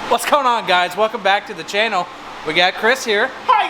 What's going on, guys? Welcome back to the channel. We got Chris here. Hi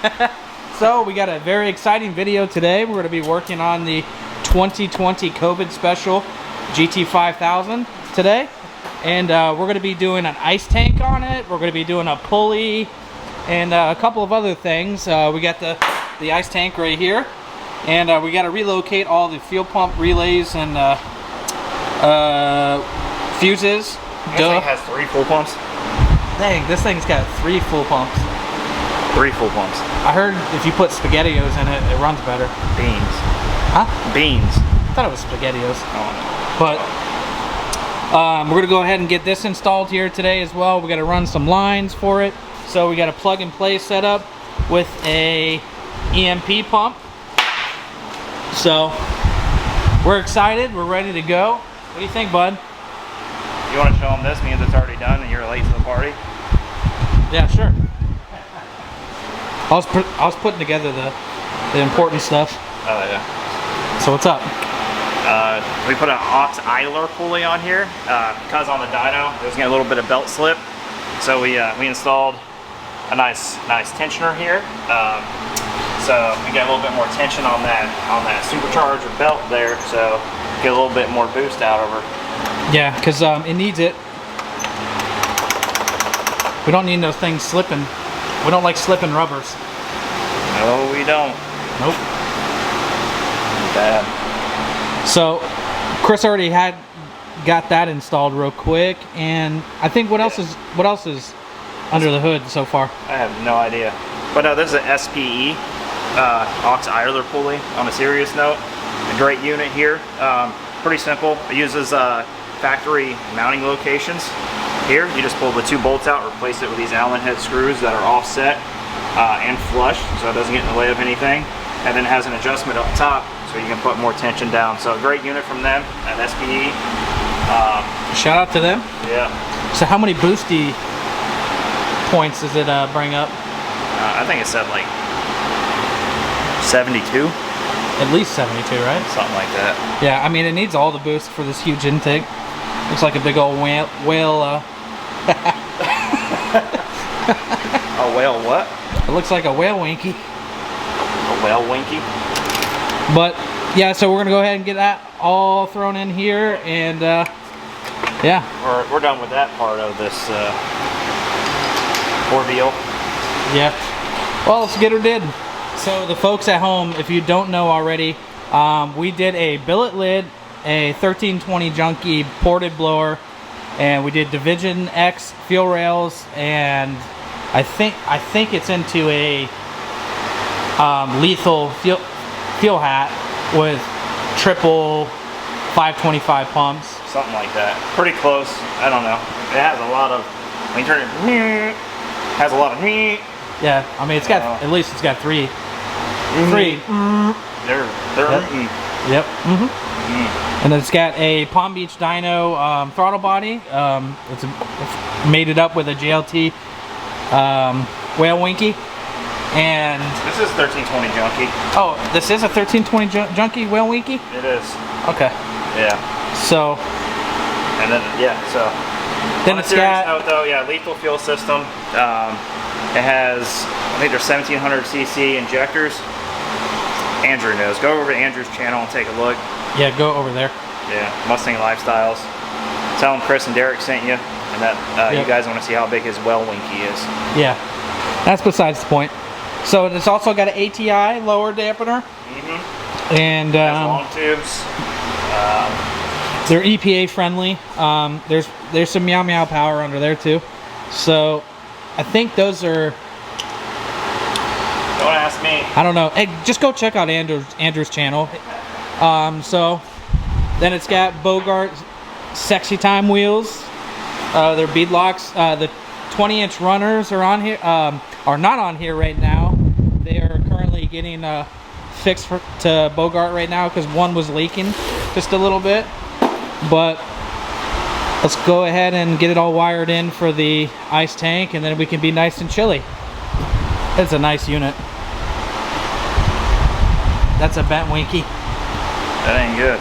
guys! So we got a very exciting video today. We're going to be working on the 2020 COVID special GT500 today. And we're going to be doing an ice tank on it. We're going to be doing a pulley and a couple of other things. We got the ice tank right here. And we got to relocate all the fuel pump relays and fuses. This thing has 3 fuel pumps. Dang, this thing's got 3 full pumps. 3 full pumps. I heard if you put SpaghettiOs in it, it runs better. Beans. Huh? Beans. I thought it was SpaghettiOs. Oh. But we're going to go ahead and get this installed here today as well. We got to run some lines for it. So we got a plug and play setup with a EMP pump. So we're excited. We're ready to go. What do you think, bud? You want to show them this? Means it's already done and you're late to the party? Yeah, sure. I was putting together the important stuff. Oh yeah. So what's up? We put an aux idler pulley on here because on the dyno it was getting a little bit of belt slip. So we installed a nice tensioner here. So we get a little bit more tension on that supercharger belt there. So get a little bit more boost out of her. Yeah, because it needs it. We don't need those things slipping. We don't like slipping rubbers. No, we don't. Nope. Bad. So, Chris already got that installed real quick, and I think what else is under the hood so far? I have no idea. But no, this is an SPE aux idler pulley. On a serious note, a great unit here. Pretty simple. It uses factory mounting locations. Here, you just pull the 2 bolts out, replace it with these Allen head screws that are offset and flush, so it doesn't get in the way of anything. And then it has an adjustment up top, so you can put more tension down. So a great unit from them at SPE. Shout out to them. Yeah. So how many boosty points does it bring up? I think it said like 72. At least 72, right? Something like that. Yeah, I mean it needs all the boost for this huge intake. Looks like a big old whale. A whale what? It looks like a whale winky. A whale winky? But yeah, so we're gonna go ahead and get that all thrown in here, and yeah, We're done with that part of this ordeal. Yeah. Well, let's get her did. So the folks at home, if you don't know already, we did a billet lid, a 1320 Junkie ported blower, and we did Division X fuel rails, and I think it's into a lethal fuel hat with triple 525 pumps. Something like that. Pretty close. I don't know. It has a lot of, when you turn it, has a lot of, yeah, I mean it's got, at least it's got 3. They're Yep. And it's got a Palm Beach dyno throttle body. It's mated up with a JLT whale winky. And this is 1320 Junkie. Oh, this is a 1320 Junkie whale winky? It is. Okay. Yeah. So. And then, yeah, so. Then it's got. Note, though, yeah, lethal fuel system. It has, I think there's 1700cc injectors. Andrew knows. Go over to Andrew's channel and take a look. Yeah, go over there. Yeah, Mustang Lifestyles. Tell him Chris and Derek sent you, and that you guys want to see how big his well winky is. Yeah, that's besides the point. So it's also got an ATI lower dampener. And long tubes. They're EPA friendly. There's some meow meow power under there too. So I think those are. Don't ask me. I don't know. Hey, just go check out Andrew's channel. So then it's got Bogart Sexy Time wheels. They're beadlocks. The 20-inch runners are on here. Are not on here right now. They are currently getting fixed to Bogart right now because one was leaking just a little bit. But let's go ahead and get it all wired in for the ice tank, and then we can be nice and chilly. It's a nice unit. That's a bent winky. That ain't good.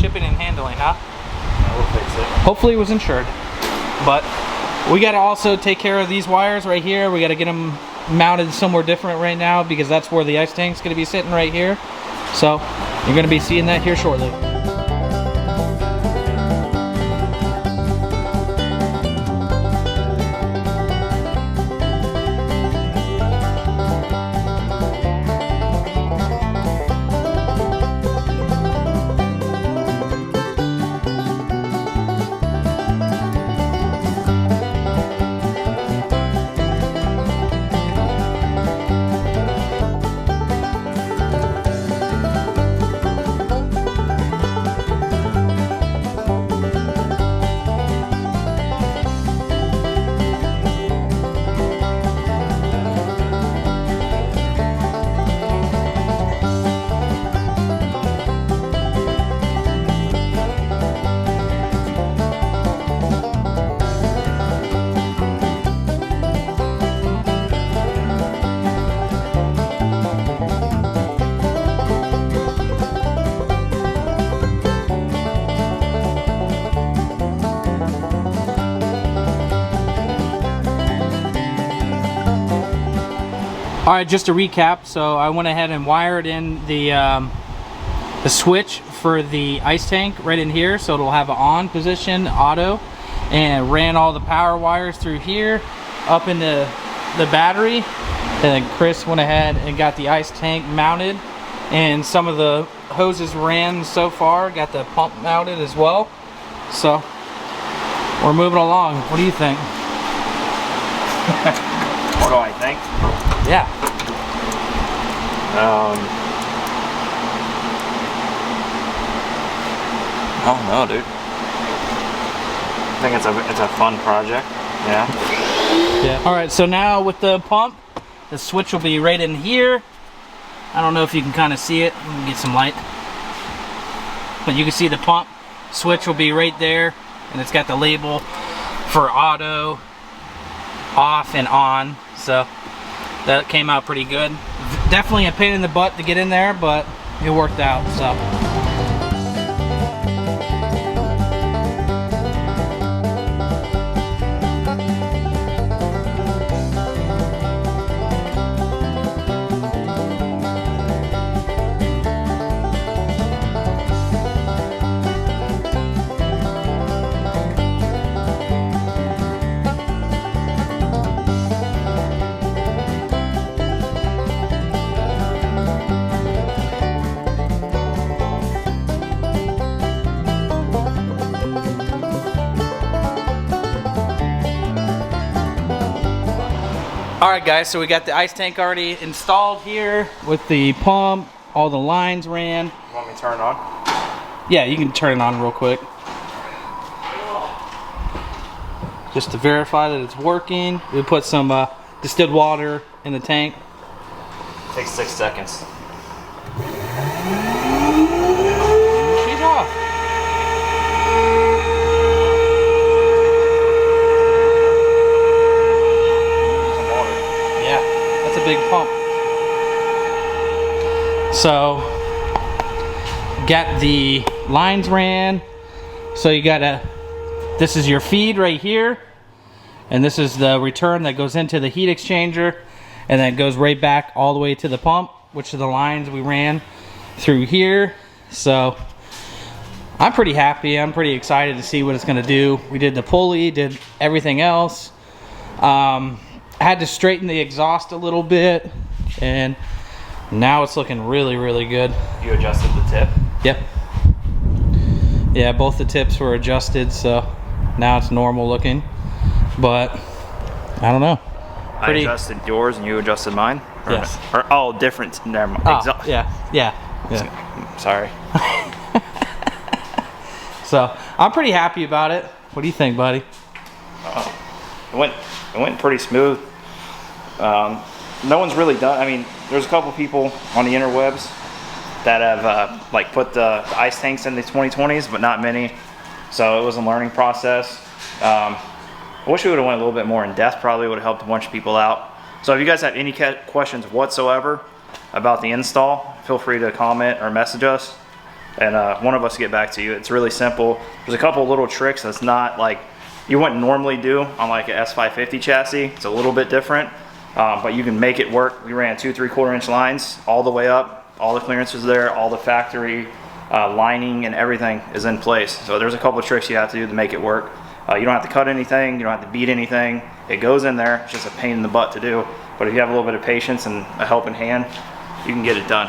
Shipping and handling, huh? We'll fix it. Hopefully it was insured. But We got to also take care of these wires right here. We got to get them mounted somewhere different right now because that's where the ice tank's going to be sitting right here. So you're going to be seeing that here shortly. All right, just to recap, so I went ahead and wired in the switch for the ice tank right in here, so it'll have an on position, auto, and ran all the power wires through here, up into the battery, and then Chris went ahead and got the ice tank mounted, and some of the hoses ran so far, got the pump mounted as well, so we're moving along. What do you think? What do I think? Yeah. I don't know, dude. I think it's a fun project. Yeah. Yeah. All right. So now with the pump, the switch will be right in here. I don't know if you can kind of see it. Let me get some light. But you can see the pump switch will be right there, and it's got the label for auto, off, and on. So that came out pretty good. Definitely a pain in the butt to get in there, but it worked out. So. Alright guys, so we got the ice tank already installed here with the pump, all the lines ran. You want me to turn it on? Yeah, you can turn it on real quick. Just to verify that it's working. We put some distilled water in the tank. It takes 6 seconds. She's off. Big pump. So got the lines ran, so you gotta, this is your feed right here, and this is the return that goes into the heat exchanger, and then it goes right back all the way to the pump, which are the lines we ran through here. So I'm pretty happy. I'm pretty excited to see what it's gonna do. We did the pulley, did everything else. I had to straighten the exhaust a little bit, and now it's looking really, really good. You adjusted the tip? Yep. Yeah, both the tips were adjusted, so now it's normal looking. But I don't know. I adjusted yours and you adjusted mine? Or, yes. Or different. Never mind. Oh, yeah. Sorry. So I'm pretty happy about it. What do you think, buddy? It went pretty smooth. No one's really done. I mean, there's a couple people on the interwebs that have like put the ice tanks in the 2020s, but not many. So it was a learning process. I wish we would have went a little bit more in depth. Probably would have helped a bunch of people out. So if you guys have any questions whatsoever about the install, feel free to comment or message us, and one of us will get back to you. It's really simple. There's a couple little tricks that's not like you wouldn't normally do on like a S550 chassis. It's a little bit different, but you can make it work. We ran 2 3/4 inch lines all the way up. All the clearance is there, all the factory lining and everything is in place. So there's a couple of tricks you have to do to make it work. You don't have to cut anything, you don't have to beat anything. It goes in there, it's just a pain in the butt to do. But if you have a little bit of patience and a helping hand, you can get it done.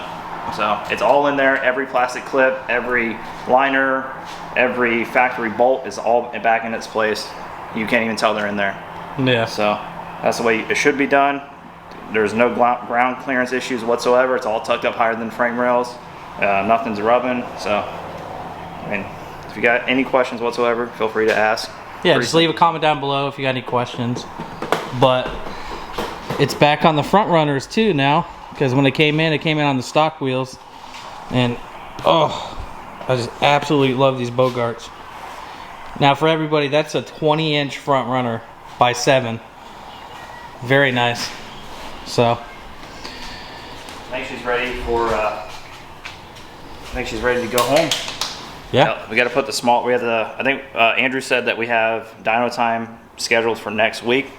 So it's all in there, every plastic clip, every liner, every factory bolt is all back in its place. You can't even tell they're in there. Yeah. So that's the way it should be done. There's no ground clearance issues whatsoever. It's all tucked up higher than frame rails. Nothing's rubbing. So, I mean, if you got any questions whatsoever, feel free to ask. Yeah, just leave a comment down below if you got any questions. But it's back on the front runners too now, because when it came in on the stock wheels. And, oh, I just absolutely love these Bogarts. Now for everybody, that's a 20-inch front runner by 7. Very nice. So I think she's ready for. I think she's ready to go home. Yeah. We got to put the small. We have the. I think Andrew said that we have dyno time scheduled for next week.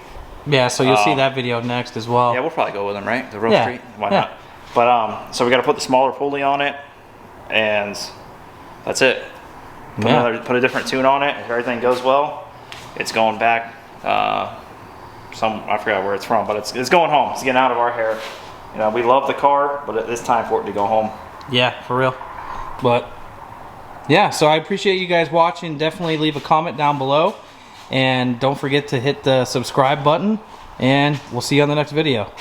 Yeah. So you'll see that video next as well. Yeah, we'll probably go with them, right? The real street. Why not? But so we got to put the smaller pulley on it, and that's it. Put a different tune on it. If everything goes well, it's going back. I forgot where it's from, but it's going home. It's getting out of our hair. You know, we love the car, but it's time for it to go home. Yeah, for real. But yeah, so I appreciate you guys watching. Definitely leave a comment down below, and don't forget to hit the subscribe button, and we'll see you on the next video.